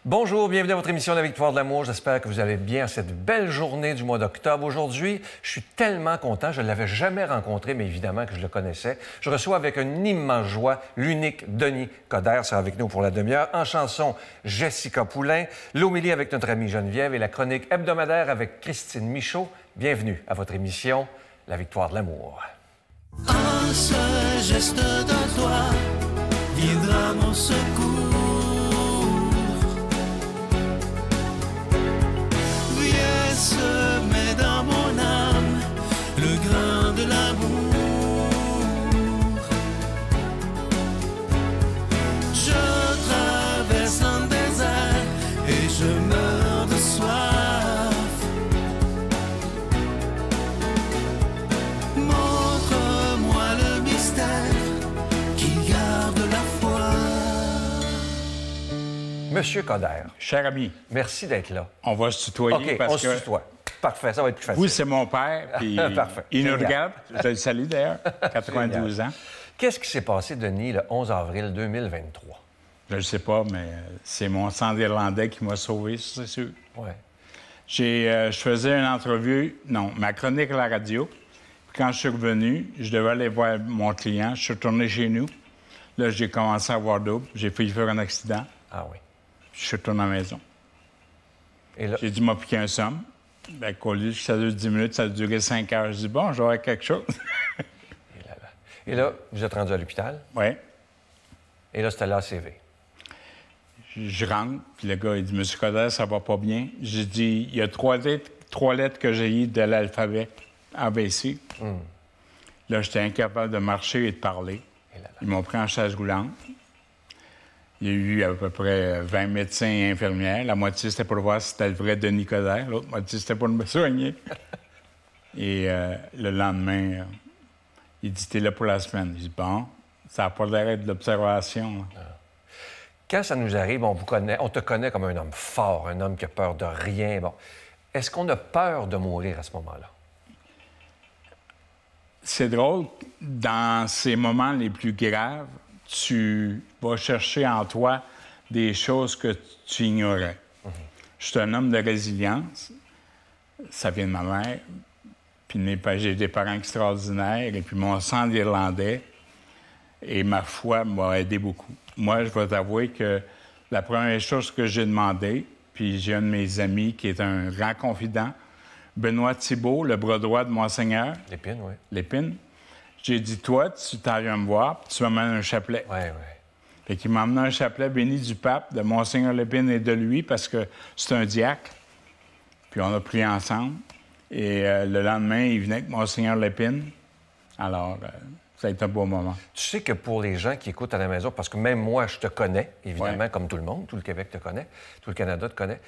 Bonjour, bienvenue à votre émission La Victoire de l'amour. J'espère que vous allez bien cette belle journée du mois d'octobre. Aujourd'hui, je suis tellement content. Je ne l'avais jamais rencontré, mais évidemment que je le connaissais. Je reçois avec une immense joie l'unique Denis Coderre. C'est avec nous pour la demi-heure. En chanson, Jessica Poulain. L'homélie avec notre amie Geneviève et la chronique hebdomadaire avec Christine Michaud. Bienvenue à votre émission La Victoire de l'amour. Un seul geste de toi viendra mon secours. Viens semer dans mon âme le grain de l'amour. Je traverse un désert et je meurs de soif. Montre-moi le mystère qui garde la foi. Monsieur Coderre, Cher ami, merci d'être là. on va se tutoyer OK, parce on se que tutoie. Parfait, ça va être plus facile. vous, c'est mon père, puis Parfait. il nous Génial. regarde. Je le salue d'ailleurs, 92 ans. Qu'est-ce qui s'est passé, Denis, le 11 avril 2023? Je ne sais pas, mais c'est mon sang irlandais qui m'a sauvé, ça, c'est sûr. Oui. Je faisais une entrevue, ma chronique à la radio. Puis quand je suis revenu, je devais aller voir mon client. Je suis retourné chez nous. Là, j'ai commencé à avoir double. J'ai failli faire un accident. Ah oui. Je suis retourné à la maison. Et là, J'ai dû m'appliquer un somme. Ben, qu'au lieu que ça dure 10 minutes, ça a duré 5 heures. Je dis, bon, j'aurai quelque chose. et là, vous êtes rendu à l'hôpital. Oui. Et là, c'était l'ACV. Je rentre, puis le gars, il dit, Monsieur Coderre, ça va pas bien. J'ai dit, il y a trois lettres que j'ai eues de l'alphabet ABC. Là, j'étais incapable de marcher et de parler. Et là, là. Ils m'ont pris en chaise roulante. Il y a eu à peu près 20 médecins et infirmières. La moitié, c'était pour voir si c'était le vrai Denis Coderre. L'autre moitié, c'était pour me soigner. Et le lendemain, il dit, t'es là pour la semaine. J'ai dit, bon, ça n'a pas l'air de l'observation. Là. Quand ça nous arrive, on te connaît comme un homme fort, un homme qui a peur de rien. Bon. Est-ce qu'on a peur de mourir à ce moment-là? C'est drôle, dans ces moments les plus graves, tu vas chercher en toi des choses que tu ignorais. Je suis un homme de résilience. Ça vient de ma mère. Puis j'ai des parents extraordinaires. Et puis mon sang d'Irlandais et ma foi m'a aidé beaucoup. Moi, je vais t'avouer que la première chose que j'ai demandé, puis j'ai un de mes amis qui est un grand confident, Benoît Thibault, le bras droit de Monseigneur, L'épine, oui. l'épine. J'ai dit, toi, tu t'en viens me voir, puis tu m'amènes un chapelet. Oui, oui. Fait qu'il m'a amené un chapelet béni du pape, de Monseigneur Lépine et de lui, parce que c'est un diacre. Puis on a prié ensemble. Et le lendemain, il venait avec Monseigneur Lépine. Alors, ça a été un beau moment. Tu sais que pour les gens qui écoutent à la maison, parce que même moi, je te connais, évidemment, Ouais. comme tout le monde, tout le Québec te connaît, tout le Canada te connaît,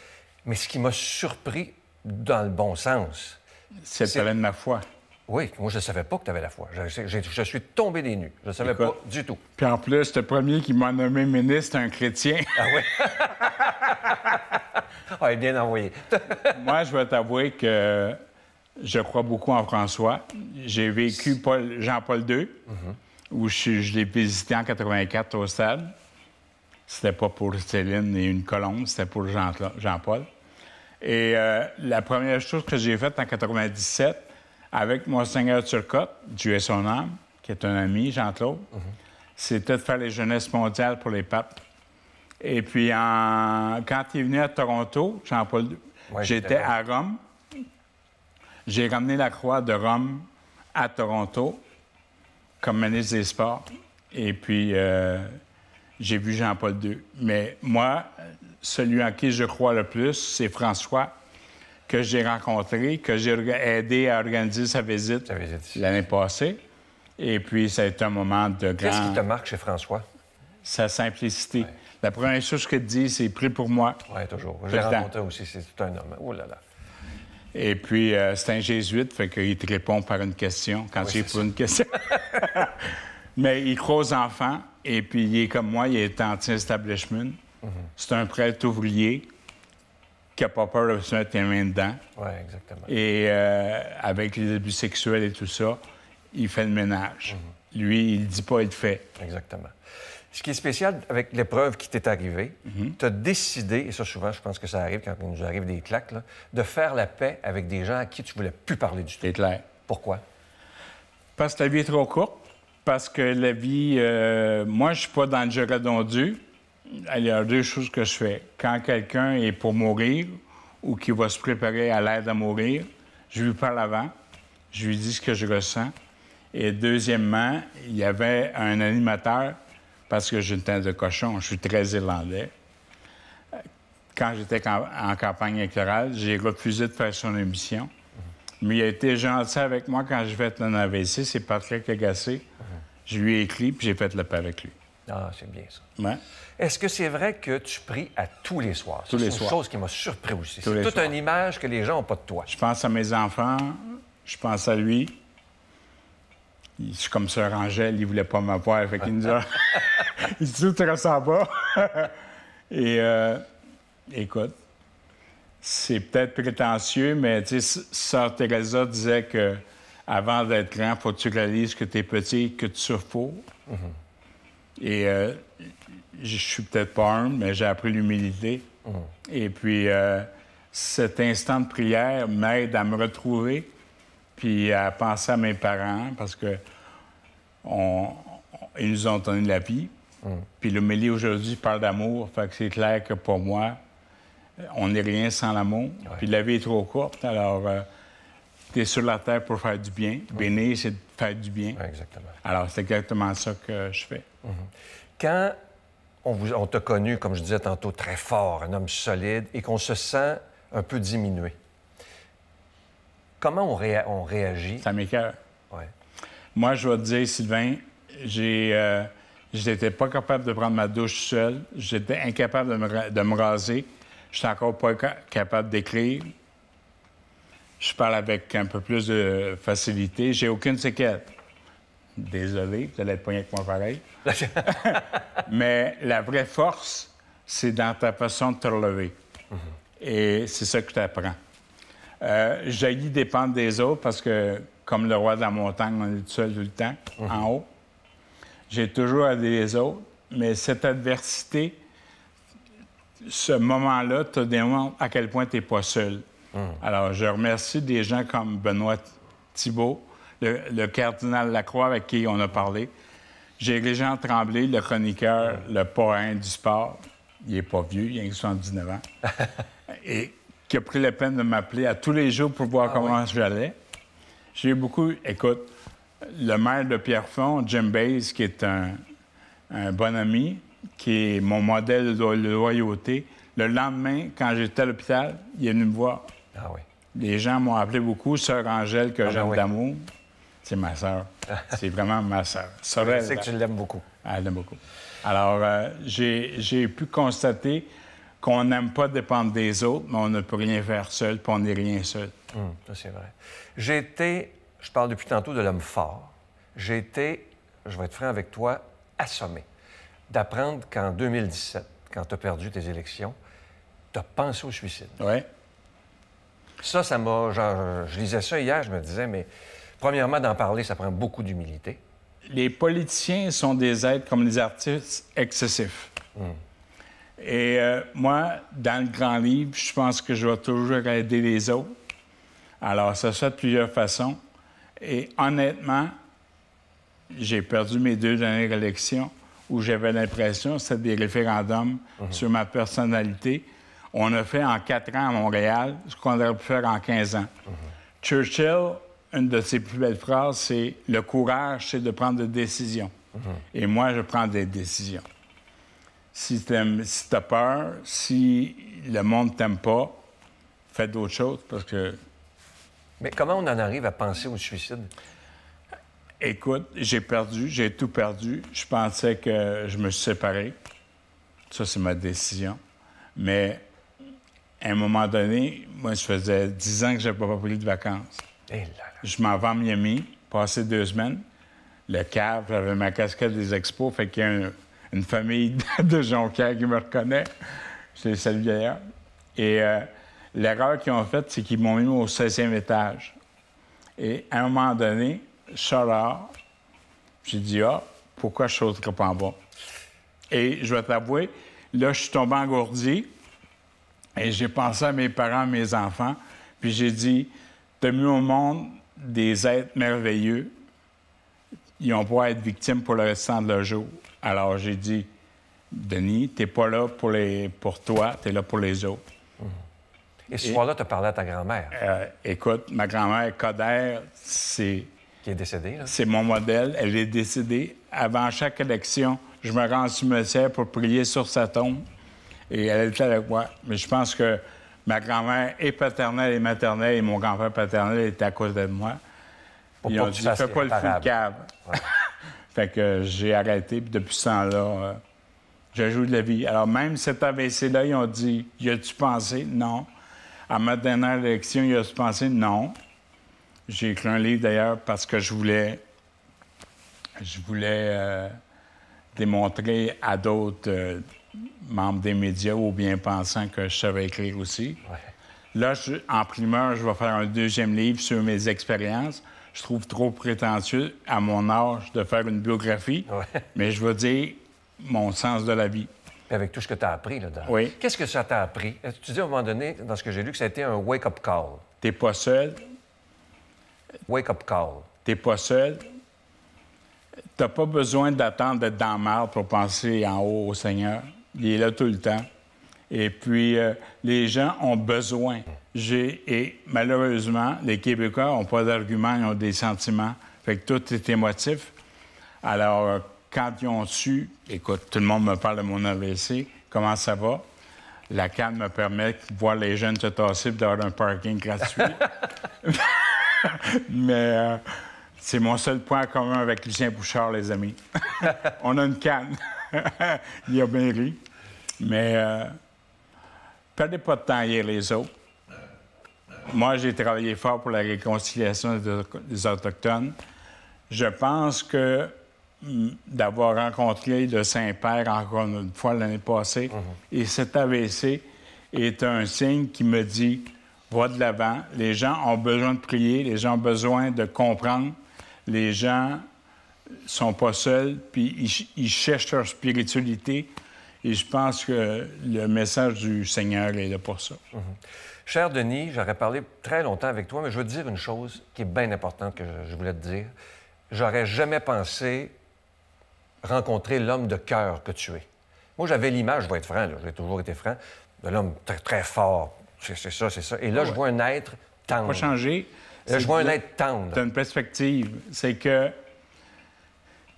mais ce qui m'a surpris dans le bon sens, C'est C'est- plein de ma foi. oui, moi, je ne savais pas que tu avais la foi. Je suis tombé des nues. Je ne savais Écoute. pas du tout. Puis en plus, le premier qui m'a nommé ministre, c'est un chrétien. Ah oui? Ah, bien envoyé. Moi, je vais t'avouer que je crois beaucoup en François. J'ai vécu Jean-Paul II, où je l'ai visité en 84 au stade. C'était pas pour Céline et une colombe, c'était pour Jean-Paul. Et la première chose que j'ai faite en 97, avec Monseigneur Turcotte, Dieu est son âme, qui est un ami, Jean-Claude, c'était de faire les jeunesses mondiales pour les papes. Et puis, quand il est venu à Toronto, Jean-Paul II, Ouais, j'étais j'étais là. à Rome. J'ai ramené la croix de Rome à Toronto comme ministre des Sports. Et puis, j'ai vu Jean-Paul II. Mais moi, celui en qui je crois le plus, c'est François, que j'ai rencontré, que j'ai aidé à organiser sa visite Sa visite ici. l'année passée. Et puis, ça a été un moment de Qu'est-ce qui te grand... marque chez François? Sa simplicité. La première chose qu'il te dit, c'est « prie pour moi ». Oui, toujours. Tout J'ai le temps. rencontré aussi, c'est tout un homme. Oh là là. Et puis, c'est un jésuite, fait qu'il te répond par une question quand Oui, tu c'est poses une question. Mais il croit aux enfants, et puis il est comme moi, il est anti-establishment. C'est un prêtre ouvrier qui n'a pas peur de se mettre les mains dedans. Oui, exactement. Et avec les abus sexuels et tout ça, il fait le ménage. Lui, il ne dit pas, il le fait. Exactement. Ce qui est spécial avec l'épreuve qui t'est arrivée, tu as décidé, et ça souvent, je pense que ça arrive quand il nous arrive des claques, là, de faire la paix avec des gens à qui tu voulais plus parler du tout. C'est clair. Pourquoi? Parce que la vie est trop courte. Parce que la vie... moi, je suis pas dans le jeu redondu. Il y a deux choses que je fais. Quand quelqu'un est pour mourir ou qui va se préparer à l'aide à mourir, je lui parle avant. Je lui dis ce que je ressens. Et deuxièmement, il y avait un animateur, parce que j'ai une teinte de cochon, je suis très irlandais. Quand j'étais en campagne électorale, j'ai refusé de faire son émission. Mais il a été gentil avec moi quand j'ai fait un AVC, c'est Patrick Lagacé. Je lui ai écrit, puis j'ai fait le paix avec lui. Ah, c'est bien ça. Ouais. Est-ce que c'est vrai que tu pries à tous les soirs? Tous les C'est une soirs. chose qui m'a surpris aussi. Tous C'est les toute soirs. une image que les gens n'ont pas de toi. Je pense à mes enfants, je pense à lui. Je suis comme Sœur Angèle, il voulait pas m'avoir, fait qu'il nous a... il dit, tu ressens pas. Et écoute, c'est peut-être prétentieux, mais tu sais, Sœur Teresa disait que avant d'être grand, faut que tu réalises que tu es petit, que tu souffres pour. Et je suis peut-être pas humble, mais j'ai appris l'humilité. Et puis, cet instant de prière m'aide à me retrouver puis à penser à mes parents parce que ils nous ont donné la vie. Puis l'homélie aujourd'hui parle d'amour, fait que c'est clair que pour moi, on n'est rien sans l'amour. Puis la vie est trop courte, alors tu es sur la terre pour faire du bien. Bénir, c'est de faire du bien. Ouais, exactement. Alors, c'est exactement ça que je fais. Quand on t'a connu, comme je disais tantôt, très fort, un homme solide, et qu'on se sent un peu diminué, comment on réagit? Ça m'écoeure. Ouais. Moi, je vais te dire, Sylvain, j'étais pas capable de prendre ma douche seul. J'étais incapable de me raser. Je suis encore pas capable d'écrire. Je parle avec un peu plus de facilité. J'ai aucune séquelle. Désolé, vous allez être pogné avec moi pareil. Mais la vraie force, c'est dans ta façon de te relever. Et c'est ça que je t'apprends. J'haïs dépendre des autres parce que, comme le roi de la montagne, on est tout seul tout le temps, en haut. J'ai toujours aidé les autres, mais cette adversité, ce moment-là, te démontre à quel point tu n'es pas seul. Alors, je remercie des gens comme Benoît Thibault, le cardinal Lacroix avec qui on a parlé. J'ai Régent Tremblay, le chroniqueur, le parrain du sport. Il n'est pas vieux, il a 79 ans. Et qui a pris la peine de m'appeler à tous les jours pour voir comment j'allais. J'ai beaucoup... Écoute, le maire de Pierrefonds, Jim Bays, qui est un bon ami, qui est mon modèle de loyauté, le lendemain, quand j'étais à l'hôpital, il est venu me voir. Ah oui. Les gens m'ont appelé beaucoup Sœur Angèle, que j'aime d'amour. C'est ma sœur. C'est vraiment ma sœur. Je sais que tu l'aimes beaucoup. Elle l'aime beaucoup. Alors, j'ai pu constater qu'on n'aime pas dépendre des autres, mais on ne peut rien faire seul, puis on n'est rien seul. Ça, c'est vrai. J'ai été, je parle depuis tantôt de l'homme fort, j'ai été, je vais être franc avec toi, assommé d'apprendre qu'en 2017, quand tu as perdu tes élections, tu as pensé au suicide. Oui. Ça m'a... Genre, je lisais ça hier, je me disais, mais premièrement, d'en parler, ça prend beaucoup d'humilité. Les politiciens sont des êtres comme les artistes excessifs. Et moi, dans le grand livre, je pense que je vais toujours aider les autres. Alors, ça se fait de plusieurs façons. Et honnêtement, j'ai perdu mes 2 dernières élections où j'avais l'impression que c'était des référendums sur ma personnalité. On a fait en 4 ans à Montréal ce qu'on aurait pu faire en 15 ans. Churchill, une de ses plus belles phrases, c'est « Le courage, c'est de prendre des décisions. Et moi, je prends des décisions. Si t'as peur, si le monde t'aime pas, fais d'autres choses parce que... Mais comment on en arrive à penser au suicide? Écoute, j'ai tout perdu. Je pensais que je me suis séparé. Ça, c'est ma décision. Mais à un moment donné, moi, je faisais 10 ans que je n'avais pas pris de vacances. Eh là là. Je m'en vais à Miami, passer 2 semaines. Le cave, j'avais ma casquette des expos, fait qu'il y a une famille de Jonquière qui me reconnaît. Je les salue d'ailleurs. Et l'erreur qu'ils ont faite, c'est qu'ils m'ont mis au 16e étage. Et à un moment donné, je sors là, j'ai dit « Ah, pourquoi je ne sauterais pas en bas? » Et je vais t'avouer, là, je suis tombé engourdi et j'ai pensé à mes parents, à mes enfants, puis j'ai dit, t'as mis au monde des êtres merveilleux, ils vont pouvoir être victimes pour le restant de leur jour. Alors j'ai dit, Denis, t'es pas là pour toi, t'es là pour les autres. Et ce soir-là, tu as parlé à ta grand-mère. Écoute, ma grand-mère, Coder, Qui est décédée, là. c'est mon modèle. Elle est décédée. Avant chaque élection, je me rends au cimetière pour prier sur sa tombe. Et elle était avec moi. Mais je pense que ma grand-mère est paternelle et maternelle et mon grand-père paternel était à côté de moi. Ils ont dit, fais pas le fou de cave. Ouais. Fait que j'ai arrêté. Puis depuis ce temps-là, je joue de la vie. Alors même cet AVC-là, ils ont dit, y a-tu pensé? Non. À ma dernière élection, y a-tu pensé? Non. J'ai écrit un livre, d'ailleurs, parce que je voulais démontrer à d'autres membres des médias ou bien-pensants que je savais écrire aussi. Ouais. Là, en primeur, je vais faire un deuxième livre sur mes expériences. Je trouve trop prétentieux, à mon âge, de faire une biographie, mais je veux dire mon sens de la vie. Et avec tout ce que tu as appris là-dedans. Oui. Qu'est-ce que ça t'a appris? Tu dis à un moment donné, dans ce que j'ai lu, que ça a été un wake-up call. T'es pas seul. Wake-up call. T'es pas seul. T'as pas besoin d'attendre d'être dans le marbre pour penser en haut au Seigneur. Il est là tout le temps. Et puis, les gens ont besoin. Et malheureusement, les Québécois n'ont pas d'arguments, ils ont des sentiments. Fait que tout est émotif. Alors, quand ils ont su, écoute, tout le monde me parle de mon AVC, comment ça va? La CAN me permet de voir les jeunes se tasser et d'avoir un parking gratuit. Mais c'est mon seul point commun avec Lucien Bouchard, les amis. On a une canne. Il a bien ri. Mais perdez pas de temps à lire les autres. Moi, j'ai travaillé fort pour la réconciliation des Autochtones. Je pense que d'avoir rencontré le Saint-Père encore une fois l'année passée, et cet AVC est un signe qui me dit « Va de l'avant ». Les gens ont besoin de prier, les gens ont besoin de comprendre, les gens sont pas seuls, puis ils cherchent leur spiritualité. Et je pense que le message du Seigneur est là pour ça. Cher Denis, j'aurais parlé très longtemps avec toi, mais je veux te dire une chose qui est bien importante que je voulais te dire. J'aurais jamais pensé rencontrer l'homme de cœur que tu es. Moi, j'avais l'image, je vais être franc, j'ai toujours été franc, de l'homme très, très fort. C'est ça, c'est ça. Et là, je vois un être tendre. Pas changer. Là, je vois un être tendre. Tu as une perspective. C'est que...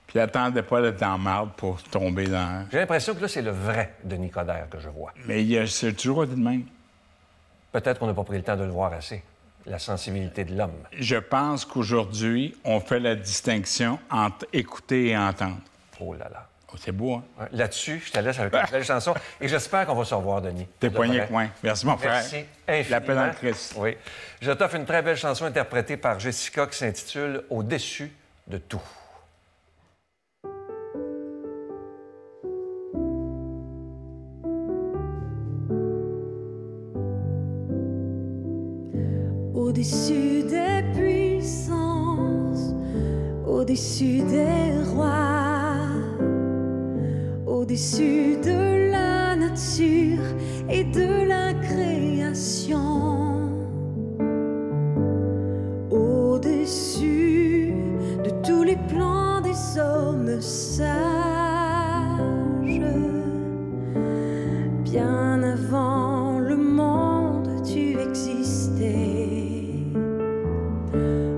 Puis attendez pas d'être dans le marbre pour tomber dans... J'ai l'impression que là, c'est le vrai Denis Coderre que je vois. Mais c'est toujours été de même. Peut-être qu'on n'a pas pris le temps de le voir assez. La sensibilité de l'homme. Je pense qu'aujourd'hui, on fait la distinction entre écouter et entendre. Oh là là. Oh, c'est beau, hein? Ouais, là-dessus, je te laisse avec une belle chanson. Et j'espère qu'on va se revoir, Denis. T'es poigné avec moi. Merci, mon frère. Merci infiniment. La paix dans le Christ. Oui. Je t'offre une très belle chanson interprétée par Jessica qui s'intitule « Au-dessus de tout ». Au-dessus des puissances, au-dessus des rois, au-dessus de la nature et de la création, au-dessus de tous les plans des hommes sages, bien avant le monde tu existais.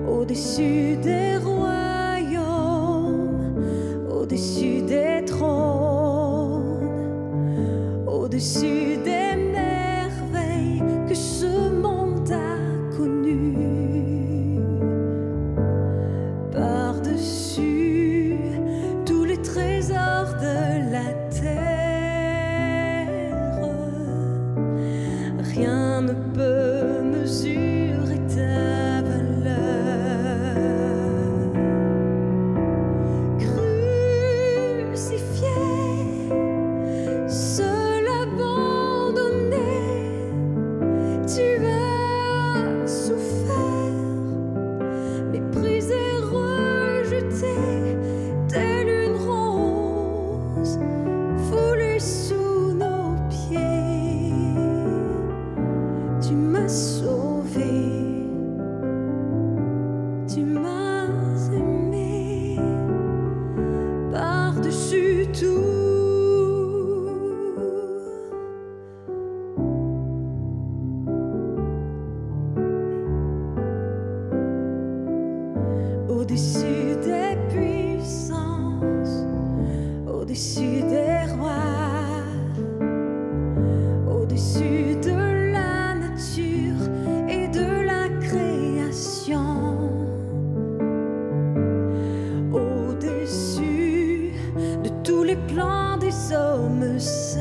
Au-dessus des royaumes, au-dessus des trônes, au-dessus des merveilles que ce monde a connues, par-dessus tous les trésors de la terre, rien ne peut mesurer ta valeur. au-dessus de la nature et de la création, au-dessus de tous les plans des hommes sages,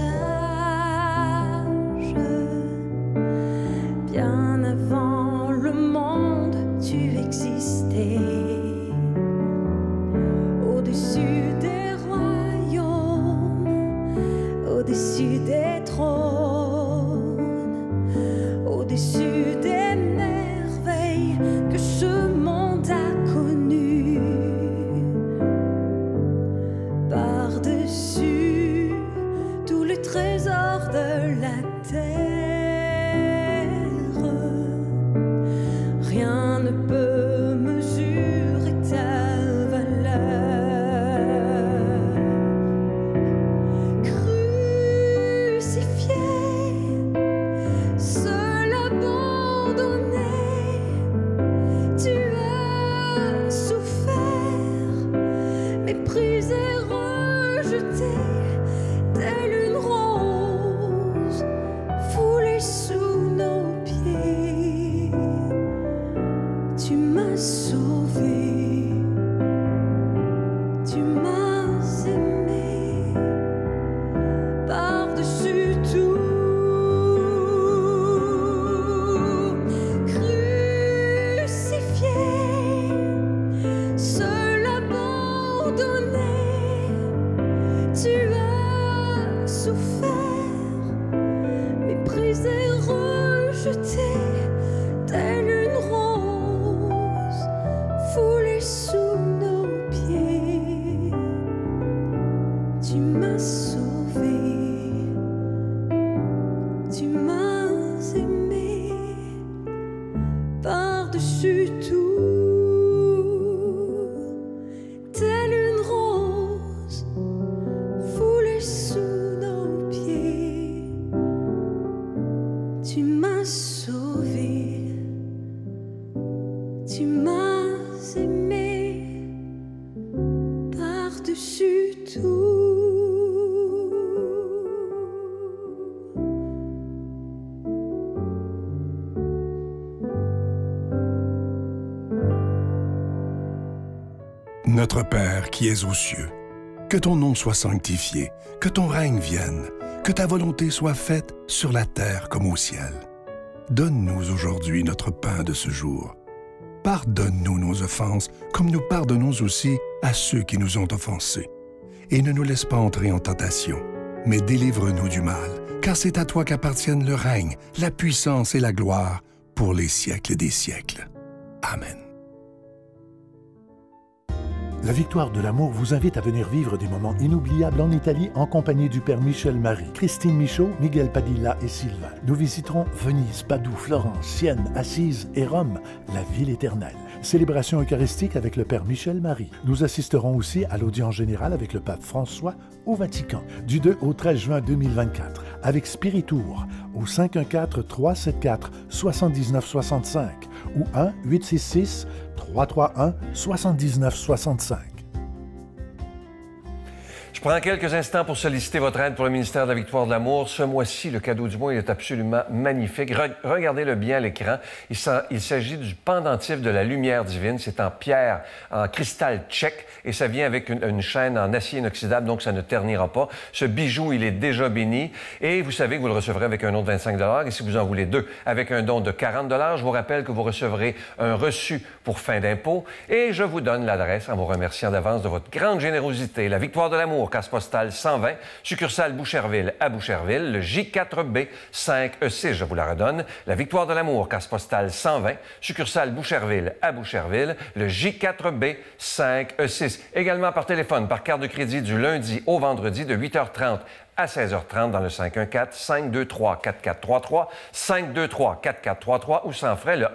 bien avant le monde tu existais, au-dessus des royaumes, au-dessus des trônes, au-dessus des merveilles que ce monde a connues, par-dessus tous les trésors de la terre, rien ne peut mesurer ta valeur. Crucifié, seul abandonné, tu as souffert, méprisé, rejeté, telle une rose foulée sous nos pieds. Tu m'as sauvé, tu m'as aimé, par-dessus tout. Crucifié, seul abandonné, tu as souffert, méprisé, rejeté, telle une rose foulée sous nos pieds. Tu m'as sauvé, tu m'as aimé, par-dessus tout, telle une rose foulée sous nos pieds. Tu m'as sauvé, tu m'as aimé, par-dessus tout. Notre Père qui es aux cieux, que ton nom soit sanctifié, que ton règne vienne, que ta volonté soit faite sur la terre comme au ciel. Donne-nous aujourd'hui notre pain de ce jour. Pardonne-nous nos offenses, comme nous pardonnons aussi à ceux qui nous ont offensés. Et ne nous laisse pas entrer en tentation, mais délivre-nous du mal, car c'est à toi qu'appartiennent le règne, la puissance et la gloire pour les siècles des siècles. Amen. La Victoire de l'amour vous invite à venir vivre des moments inoubliables en Italie en compagnie du Père Michel Marie, Christine Michaud, Miguel Padilla et Sylvain. Nous visiterons Venise, Padoue, Florence, Sienne, Assise et Rome, la ville éternelle. Célébration eucharistique avec le Père Michel Marie. Nous assisterons aussi à l'audience générale avec le Pape François au Vatican, du 2 au 13 juin 2024, avec Spiritour au 514-374-7965 ou 1-866-331-7965. Je prends quelques instants pour solliciter votre aide pour le ministère de la Victoire de l'amour. Ce mois-ci, le cadeau du mois il est absolument magnifique. Regardez-le bien à l'écran. Il s'agit du pendentif de la lumière divine. C'est en pierre, en cristal tchèque, et ça vient avec une chaîne en acier inoxydable, donc ça ne ternira pas. Ce bijou, il est déjà béni, et vous savez que vous le recevrez avec un don de 25 $, et si vous en voulez deux, avec un don de 40 $. Je vous rappelle que vous recevrez un reçu pour fin d'impôt, et je vous donne l'adresse en vous remerciant d'avance de votre grande générosité. La Victoire de l'amour, case postale 120, succursale Boucherville à Boucherville, le J4B 5E6, je vous la redonne. La Victoire de l'amour, case postale 120, succursale Boucherville à Boucherville, le J4B 5E6. Également par téléphone, par carte de crédit du lundi au vendredi de 8h30 à 16h30 dans le 514-523-4433, 523-4433 ou sans frais le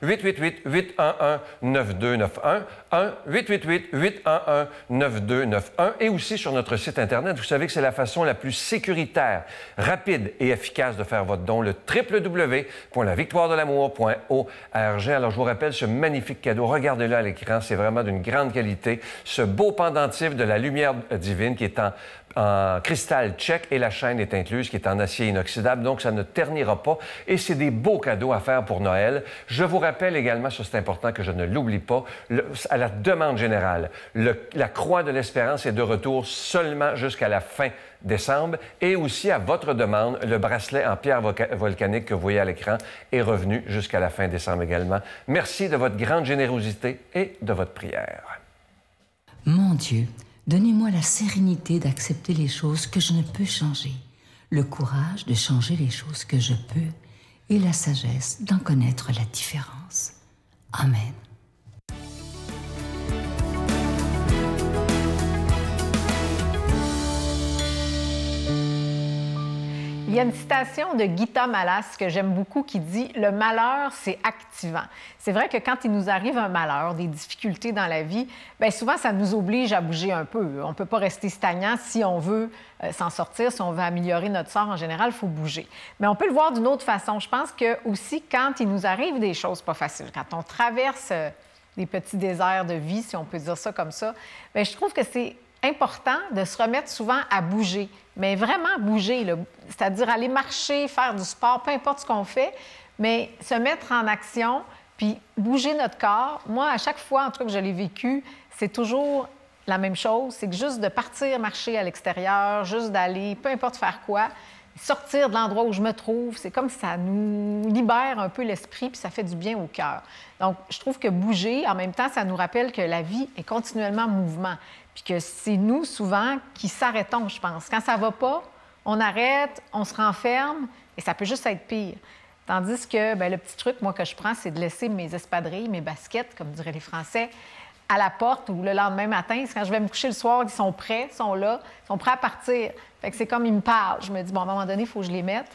1-888-811-9291, 1-888-811-9291 et aussi sur notre site Internet. Vous savez que c'est la façon la plus sécuritaire, rapide et efficace de faire votre don, le www.lavictoiredelamour.org. Alors, je vous rappelle ce magnifique cadeau. Regardez-le à l'écran, c'est vraiment d'une grande qualité. Ce beau pendentif de la lumière divine qui est en en cristal tchèque et la chaîne est incluse, qui est en acier inoxydable, donc ça ne ternira pas. Et c'est des beaux cadeaux à faire pour Noël. Je vous rappelle également, ça c'est important que je ne l'oublie pas, à la demande générale, la Croix de l'Espérance est de retour seulement jusqu'à la fin décembre. Et aussi, à votre demande, le bracelet en pierre volcanique que vous voyez à l'écran est revenu jusqu'à la fin décembre également. Merci de votre grande générosité et de votre prière. Mon Dieu, donnez-moi la sérénité d'accepter les choses que je ne peux changer, le courage de changer les choses que je peux et la sagesse d'en connaître la différence. Amen. Il y a une citation de Gita Malas que j'aime beaucoup qui dit « Le malheur, c'est activant ». C'est vrai que quand il nous arrive un malheur, des difficultés dans la vie, bien souvent, ça nous oblige à bouger un peu. On ne peut pas rester stagnant si on veut s'en sortir, si on veut améliorer notre sort. En général, il faut bouger. Mais on peut le voir d'une autre façon. Je pense que aussi, quand il nous arrive des choses pas faciles, quand on traverse des petits déserts de vie, si on peut dire ça comme ça, bien, je trouve que c'est important de se remettre souvent à bouger, mais vraiment bouger, c'est-à-dire aller marcher, faire du sport, peu importe ce qu'on fait, mais se mettre en action, puis bouger notre corps. Moi, à chaque fois, en tout cas que je l'ai vécu, c'est toujours la même chose, c'est que juste de partir marcher à l'extérieur, juste d'aller, peu importe faire quoi, sortir de l'endroit où je me trouve, c'est comme ça nous libère un peu l'esprit, puis ça fait du bien au cœur. Donc, je trouve que bouger, en même temps, ça nous rappelle que la vie est continuellement en mouvement. Puis que c'est nous, souvent, qui s'arrêtons, je pense. Quand ça va pas, on arrête, on se renferme, et ça peut juste être pire. Tandis que bien, le petit truc, moi, que je prends, c'est de laisser mes espadrilles, mes baskets, comme diraient les Français, à la porte ou le lendemain matin. Quand je vais me coucher le soir, ils sont prêts, ils sont là, ils sont prêts à partir. Fait que c'est comme ils me parlent. Je me dis, bon, à un moment donné, il faut que je les mette.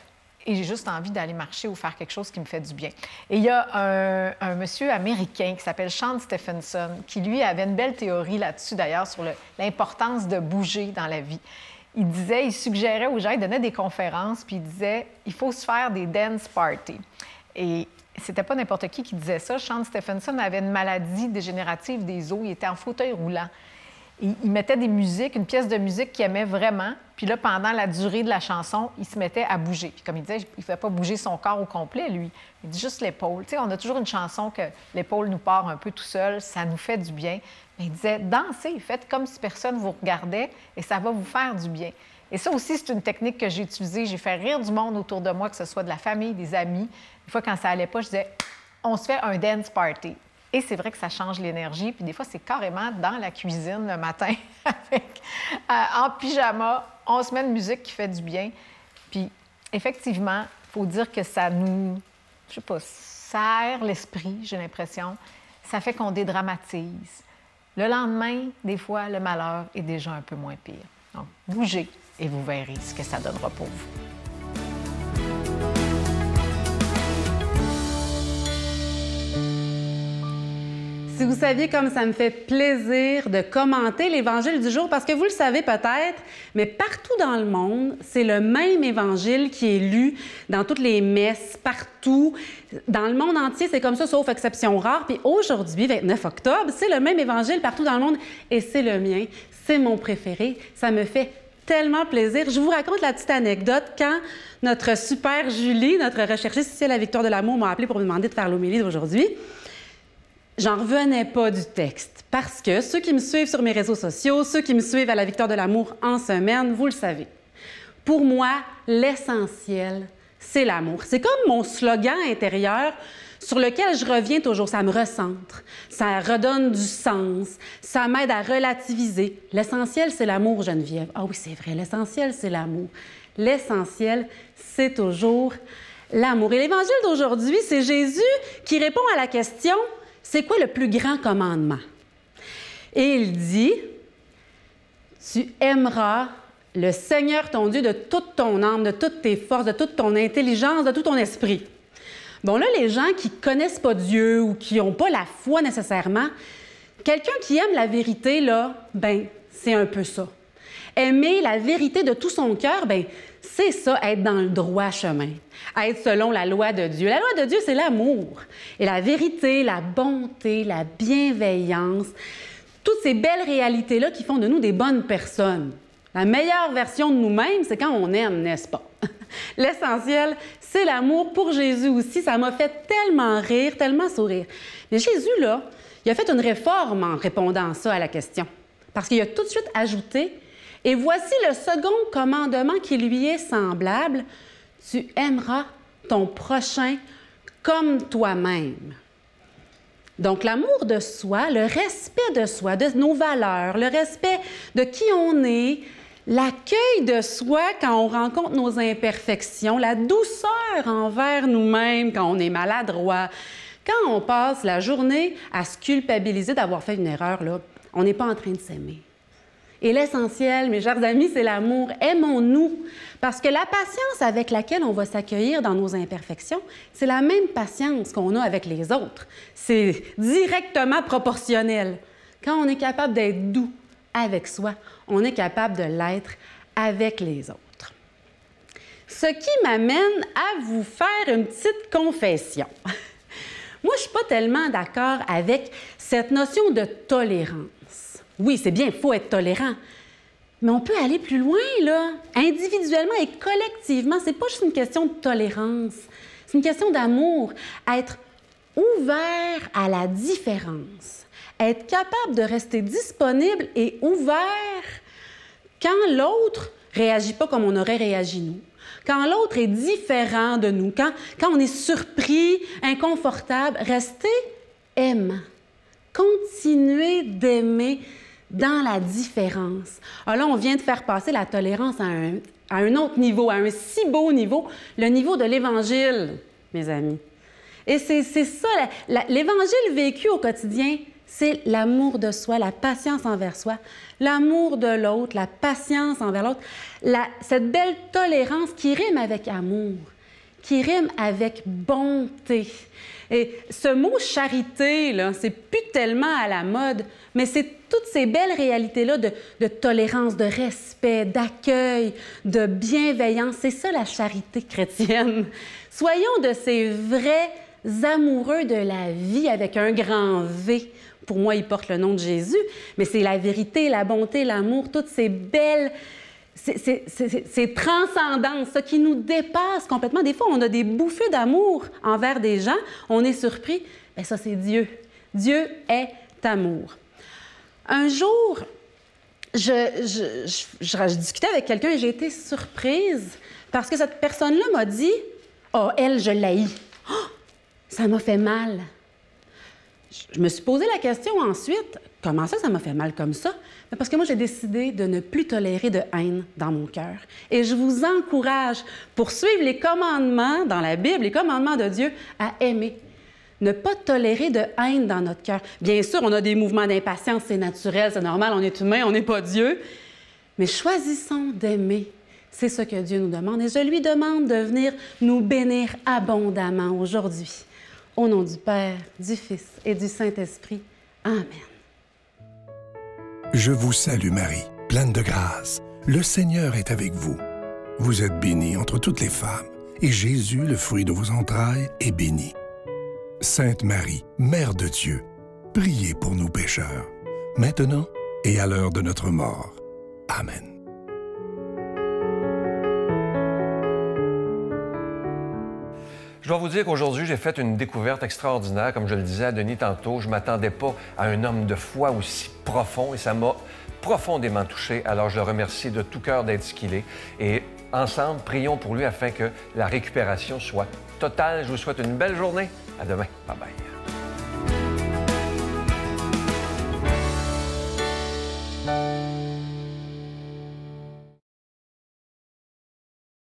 Et j'ai juste envie d'aller marcher ou faire quelque chose qui me fait du bien. Et il y a un monsieur américain qui s'appelle Sean Stephenson, qui, lui, avait une belle théorie là-dessus, d'ailleurs, sur l'importance de bouger dans la vie. Il suggérait aux gens, il donnait des conférences, puis il disait, il faut se faire des dance parties. Et c'était pas n'importe qui disait ça. Sean Stephenson avait une maladie dégénérative des os. Il était en fauteuil roulant. Et il mettait des musiques, une pièce de musique qu'il aimait vraiment. Puis là, pendant la durée de la chanson, il se mettait à bouger. Puis comme il disait, il ne faisait pas bouger son corps au complet, lui. Il dit juste l'épaule. Tu sais, on a toujours une chanson que l'épaule nous part un peu tout seul. Ça nous fait du bien. Mais il disait, dansez, faites comme si personne vous regardait et ça va vous faire du bien. Et ça aussi, c'est une technique que j'ai utilisée. J'ai fait rire du monde autour de moi, que ce soit de la famille, des amis. Des fois, quand ça allait pas, je disais, on se fait un dance party. Et c'est vrai que ça change l'énergie. Puis des fois, c'est carrément dans la cuisine le matin, en pyjama. On se met une musique qui fait du bien. Puis effectivement, il faut dire que ça nous, je sais pas, ça aère l'esprit, j'ai l'impression. Ça fait qu'on dédramatise. Le lendemain, des fois, le malheur est déjà un peu moins pire. Donc, bougez et vous verrez ce que ça donnera pour vous. Si vous saviez comme ça me fait plaisir de commenter l'Évangile du jour, parce que vous le savez peut-être, mais partout dans le monde, c'est le même Évangile qui est lu dans toutes les messes, partout. Dans le monde entier, c'est comme ça, sauf exception rare. Puis aujourd'hui, 29 octobre, c'est le même Évangile partout dans le monde et c'est le mien. C'est mon préféré. Ça me fait tellement plaisir. Je vous raconte la petite anecdote. Quand notre super Julie, notre recherchiste ici à la Victoire de l'amour, m'a appelé pour me demander de faire l'homélie d'aujourd'hui, j'en revenais pas du texte parce que ceux qui me suivent sur mes réseaux sociaux, ceux qui me suivent à la Victoire de l'amour en semaine, vous le savez. Pour moi, l'essentiel, c'est l'amour. C'est comme mon slogan intérieur sur lequel je reviens toujours. Ça me recentre, ça redonne du sens, ça m'aide à relativiser. L'essentiel, c'est l'amour, Geneviève. Ah oui, c'est vrai, l'essentiel, c'est l'amour. L'essentiel, c'est toujours l'amour. Et l'Évangile d'aujourd'hui, c'est Jésus qui répond à la question « C'est quoi le plus grand commandement? » Et il dit « Tu aimeras le Seigneur ton Dieu de toute ton âme, de toutes tes forces, de toute ton intelligence, de tout ton esprit. » Bon, là, les gens qui ne connaissent pas Dieu ou qui n'ont pas la foi nécessairement, quelqu'un qui aime la vérité, là, ben c'est un peu ça. Aimer la vérité de tout son cœur, ben c'est ça, être dans le droit chemin, être selon la loi de Dieu. La loi de Dieu, c'est l'amour. Et la vérité, la bonté, la bienveillance, toutes ces belles réalités-là qui font de nous des bonnes personnes. La meilleure version de nous-mêmes, c'est quand on aime, n'est-ce pas? L'essentiel, c'est l'amour pour Jésus aussi. Ça m'a fait tellement rire, tellement sourire. Mais Jésus, là, il a fait une réforme en répondant ça à la question. Parce qu'il a tout de suite ajouté « Et voici le second commandement qui lui est semblable. Tu aimeras ton prochain comme toi-même. » Donc, l'amour de soi, le respect de soi, de nos valeurs, le respect de qui on est, l'accueil de soi quand on rencontre nos imperfections, la douceur envers nous-mêmes quand on est maladroit, quand on passe la journée à se culpabiliser d'avoir fait une erreur, là, on n'est pas en train de s'aimer. Et l'essentiel, mes chers amis, c'est l'amour. Aimons-nous. Parce que la patience avec laquelle on va s'accueillir dans nos imperfections, c'est la même patience qu'on a avec les autres. C'est directement proportionnel. Quand on est capable d'être doux avec soi, on est capable de l'être avec les autres. Ce qui m'amène à vous faire une petite confession. Moi, je ne suis pas tellement d'accord avec cette notion de tolérance. Oui, c'est bien, il faut être tolérant. Mais on peut aller plus loin, là. Individuellement et collectivement, c'est pas juste une question de tolérance. C'est une question d'amour. Être ouvert à la différence. Être capable de rester disponible et ouvert quand l'autre ne réagit pas comme on aurait réagi nous. Quand l'autre est différent de nous, quand on est surpris, inconfortable, rester aimant. Continuer d'aimer dans la différence. Alors là, on vient de faire passer la tolérance à un autre niveau, à un si beau niveau, le niveau de l'Évangile, mes amis. Et c'est ça, l'Évangile vécu au quotidien, c'est l'amour de soi, la patience envers soi, l'amour de l'autre, la patience envers l'autre, cette belle tolérance qui rime avec amour, qui rime avec bonté. Et ce mot « charité », là, c'est plus tellement à la mode, mais c'est toutes ces belles réalités-là de tolérance, de respect, d'accueil, de bienveillance. C'est ça la charité chrétienne. Soyons de ces vrais amoureux de la vie avec un grand V. Pour moi, il porte le nom de Jésus, mais c'est la vérité, la bonté, l'amour, toutes ces belles... C'est transcendance, ça qui nous dépasse complètement. Des fois, on a des bouffées d'amour envers des gens, on est surpris. Bien, ça, c'est Dieu. Dieu est amour. Un jour, je discutais avec quelqu'un et j'ai été surprise parce que cette personne-là m'a dit « Oh, elle, je l'haïs. Oh, ça m'a fait mal. » Je me suis posé la question ensuite, comment ça m'a fait mal comme ça? Parce que moi, j'ai décidé de ne plus tolérer de haine dans mon cœur. Et je vous encourage, pour suivre les commandements dans la Bible, les commandements de Dieu, à aimer. Ne pas tolérer de haine dans notre cœur. Bien sûr, on a des mouvements d'impatience, c'est naturel, c'est normal, on est humain, on n'est pas Dieu. Mais choisissons d'aimer. C'est ce que Dieu nous demande. Et je lui demande de venir nous bénir abondamment aujourd'hui. Au nom du Père, du Fils et du Saint-Esprit. Amen. Je vous salue Marie, pleine de grâce. Le Seigneur est avec vous. Vous êtes bénie entre toutes les femmes, et Jésus, le fruit de vos entrailles, est béni. Sainte Marie, Mère de Dieu, priez pour nous pécheurs, maintenant et à l'heure de notre mort. Amen. Je dois vous dire qu'aujourd'hui, j'ai fait une découverte extraordinaire. Comme je le disais à Denis tantôt, je ne m'attendais pas à un homme de foi aussi profond et ça m'a profondément touché. Alors, je le remercie de tout cœur d'être ce qu'il est. Et ensemble, prions pour lui afin que la récupération soit totale. Je vous souhaite une belle journée. À demain. Bye-bye.